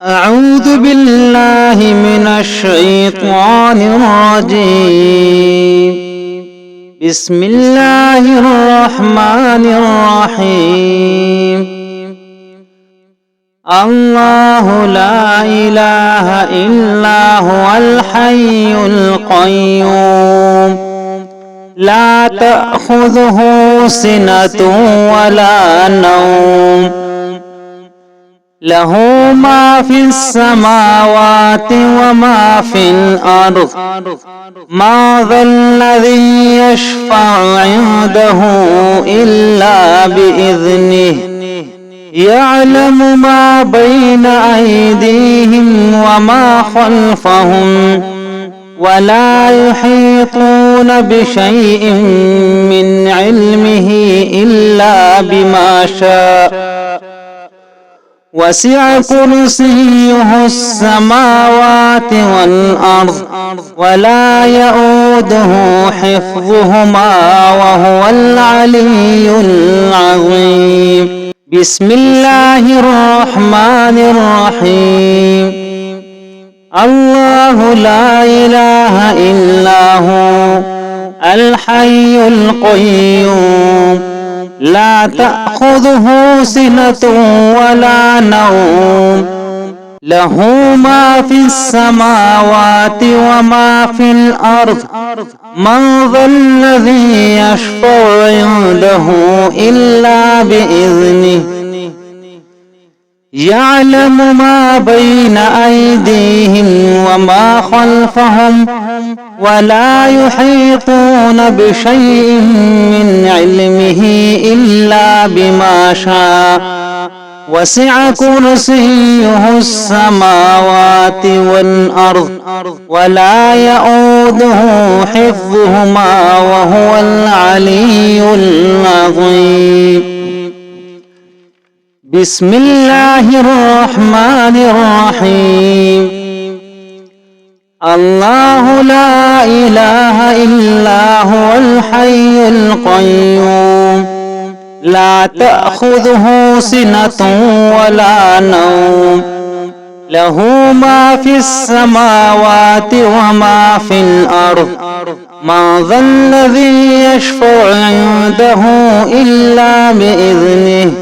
أعوذ بالله من الشيطان الرجيم. بسم الله الرحمن الرحيم. الله لا إله إلا هو الحي القيوم لا تأخذه سنة ولا نوم له ما في السماوات وما في الأرض ما ذا الذي يشفع عنده إلا بإذنه يعلم ما بين أيديهم وما خلفهم ولا يحيطون بشيء من علمه إلا بما شاء وسع كرسيه السماوات والأرض ولا يؤوده حفظهما وهو العلي العظيم. بسم الله الرحمن الرحيم. الله لا إله إلا هو الحي القيوم لا تأخذه سنة ولا نوم له ما في السماوات وما في الأرض من ذا الذي يشفع عنده إلا بإذنه يعلم ما بين أيديهم وما خلفهم ولا يحيطون بشيء من علمه إلا بما شاء وسع كرسيه السماوات والأرض ولا يؤوده حفظهما وهو العلي العظيم. بسم الله الرحمن الرحيم. الله لا إله إلا هو الحي القيوم لا تأخذه سنة ولا نوم له ما في السماوات وما في الأرض ما ذا الذي يشفع عنده إلا بإذنه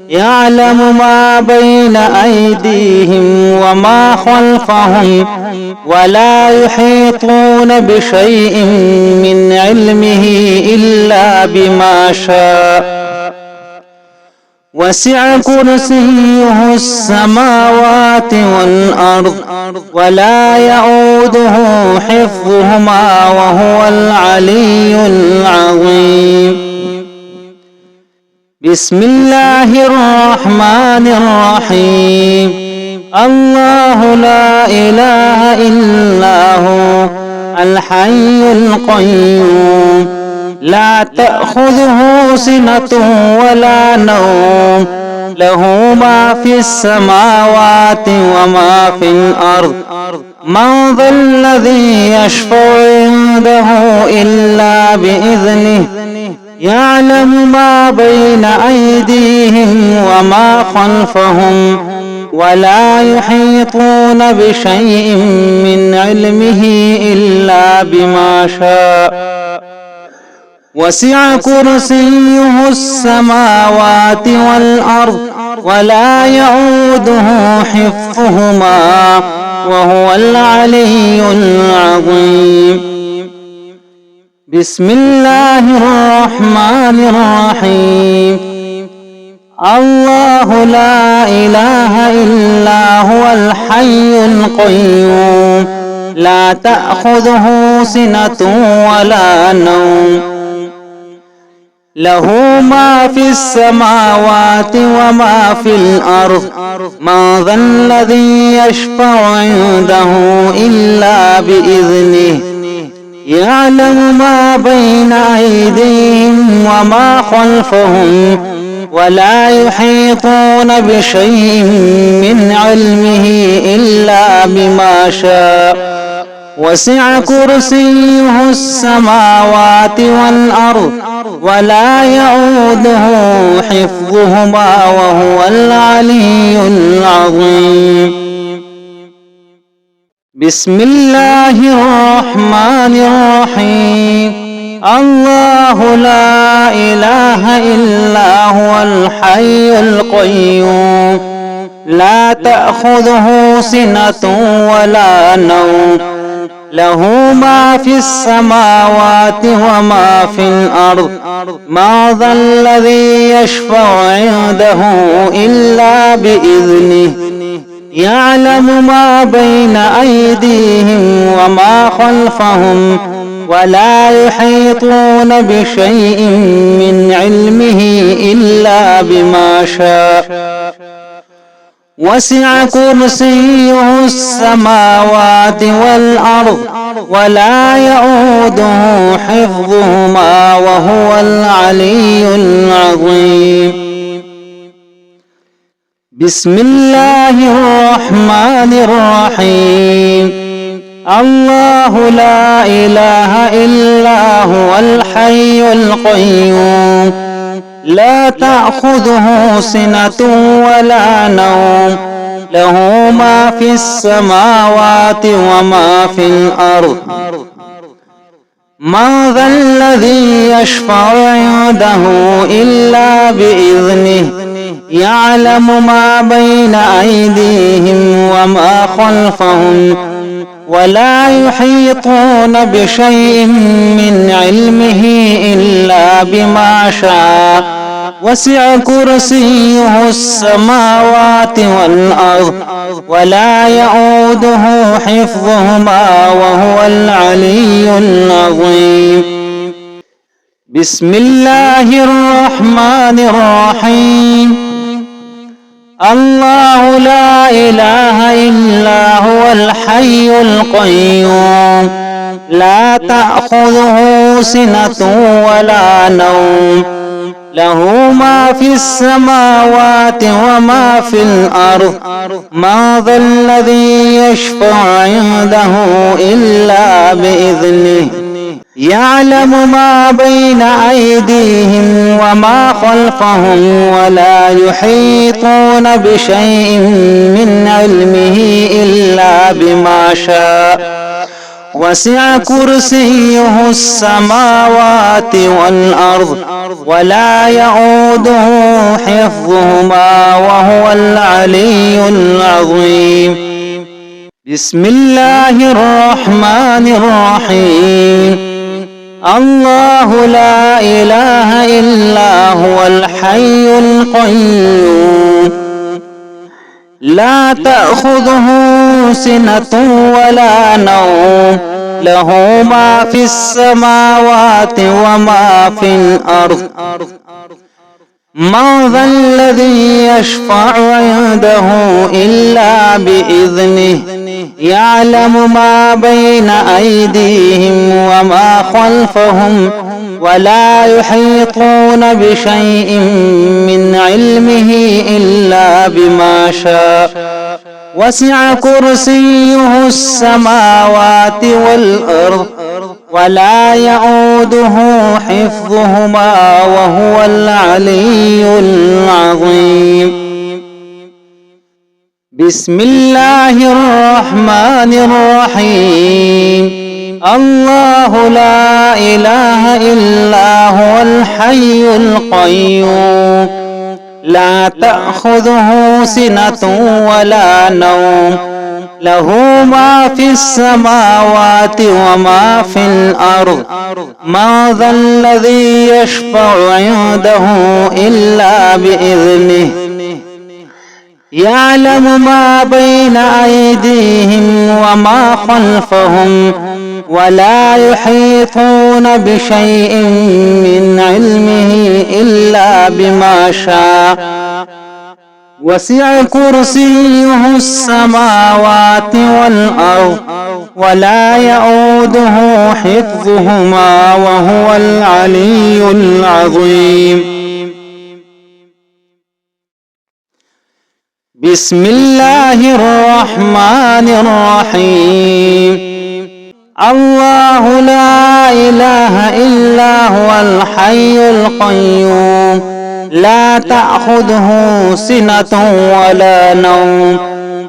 يعلم ما بين أيديهم وما خلفهم ولا يحيطون بشيء من علمه إلا بما شاء وسع كرسيه السماوات والأرض ولا يؤوده حفظهما وهو العلي العظيم. بسم الله الرحمن الرحيم. الله لا إله إلا هو الحي القيوم لا تأخذه سنة ولا نوم له ما في السماوات وما في الأرض من ذا الذي يشفع عنده إلا بإذنه يعلم ما بين أيديهم وما خلفهم ولا يحيطون بشيء من علمه إلا بما شاء وسع كرسيه السماوات والأرض ولا يؤوده حفظهما وهو العلي العظيم. بسم الله الرحمن الرحيم. الله لا إله إلا هو الحي القيوم لا تأخذه سنة ولا نوم له ما في السماوات وما في الأرض ما ذا الذي يشفع عنده إلا بإذنه يعلم ما بين أيديهم وما خلفهم ولا يحيطون بشيء من علمه إلا بما شاء وسع كرسيه السماوات والأرض ولا يؤوده حفظهما وهو العلي العظيم. بسم الله الرحمن الرحيم الله لا إله إلا هو الحي القيوم لا تأخذه سنة ولا نوم له ما في السماوات وما في الأرض ما ذا الذي يشفع عنده إلا بإذنه يعلم ما بين أيديهم وما خلفهم ولا يحيطون بشيء من علمه إلا بما شاء وسع كرسيه السماوات والأرض ولا يؤوده حفظهما وهو العلي العظيم بسم الله الرحمن الرحيم الله لا إله إلا هو الحي القيوم لا تأخذه سنة ولا نوم له ما في السماوات وما في الأرض ما ذا الذي يشفع عنده إلا بإذنه يعلم ما بين أيديهم وما خلفهم ولا يحيطون بشيء من علمه إلا بما شاء وسع كرسيه السماوات والأرض ولا يؤوده حفظهما وهو العلي العظيم بسم الله الرحمن الرحيم الله لا إله إلا هو الحي القيوم لا تأخذه سنة ولا نوم له ما في السماوات وما في الأرض ما ذا الذي يشفع عنده إلا بإذنه يعلم ما بين أيديهم وما خلفهم ولا يحيطون بشيء من علمه إلا بما شاء وسع كرسيه السماوات والأرض ولا يؤوده حفظهما وهو العلي العظيم بسم الله الرحمن الرحيم الله لا إله إلا هو الحي القيوم لا تأخذه سنة ولا نوم له ما في السماوات وما في الأرض ما ذا الذي يشفع عنده إلا بإذنه يعلم ما بين أيديهم وما خلفهم ولا يحيطون بشيء من علمه إلا بما شاء وسع كرسيه السماوات والأرض ولا يؤوده حفظهما وهو العلي العظيم بسم الله الرحمن الرحيم الله لا إله إلا هو الحي القيوم لا تأخذه سنة ولا نوم له ما في السماوات وما في الأرض ما ذا الذي يشفع عنده إلا بإذنه يعلم ما بين أيديهم وما خلفهم ولا يحيطون بشيء من علمه إلا بما شاء وسع كرسيه السماوات والأرض ولا يؤوده حفظهما وهو العلي العظيم بسم الله الرحمن الرحيم الله لا إله إلا هو الحي القيوم لا تأخذه سنة ولا نوم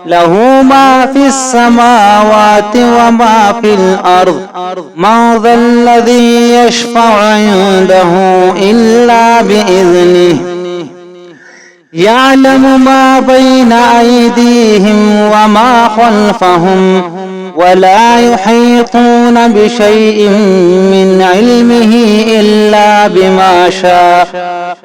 له ما في السماوات وما في الأرض من ذا الذي يشفع عنده إلا بإذنه يعلم ما بين أيديهم وما خلفهم ولا يحيطون بشيء من علمه إلا بما شاء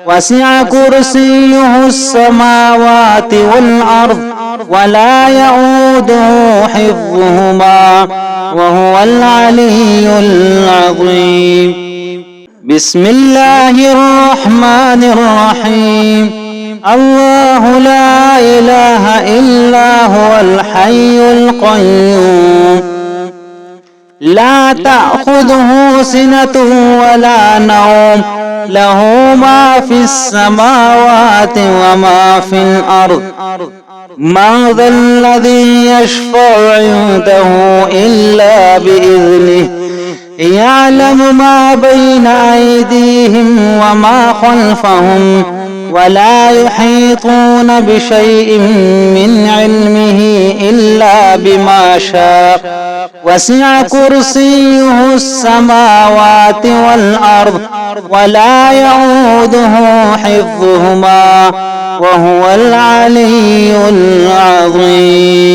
وسع كرسيه السماوات والأرض ولا يؤوده حفظهما وهو العلي العظيم. بسم الله الرحمن الرحيم. الله لا إله إلا هو الحي القيوم لا تأخذه سنة ولا نوم له ما في السماوات وما في الأرض من ذا الذي يشفع عنده إلا بإذنه يعلم ما بين أيديهم وما خلفهم ولا يحيطون بشيء من علمه إلا بما شاء وسع كرسيه السماوات والأرض ولا يؤوده حفظهما وهو العلي العظيم.